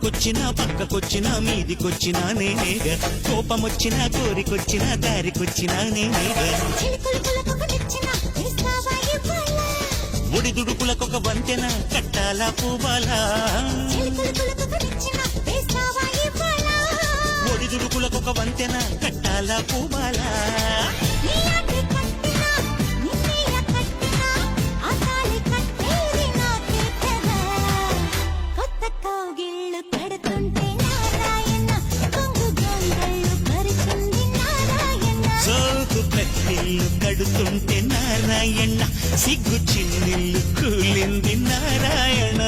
ముందుకొచ్చినా పక్కకొచ్చినా మీదికొచ్చినా నేనేగా కోపమొచ్చినా కోరికొచ్చినా దారికొచ్చినా నేనేగా ఒడిదుడుకులకొక వంతెన కట్టాలా పూబాలా ఒడిదుడుకులకొక వంతెన కట్టాలా పూబాలా సోకు కత్తిళ్ళు కడుతుంటే నారాయణ సిగ్గు చిన్నిల్లు కూలింది నారాయణ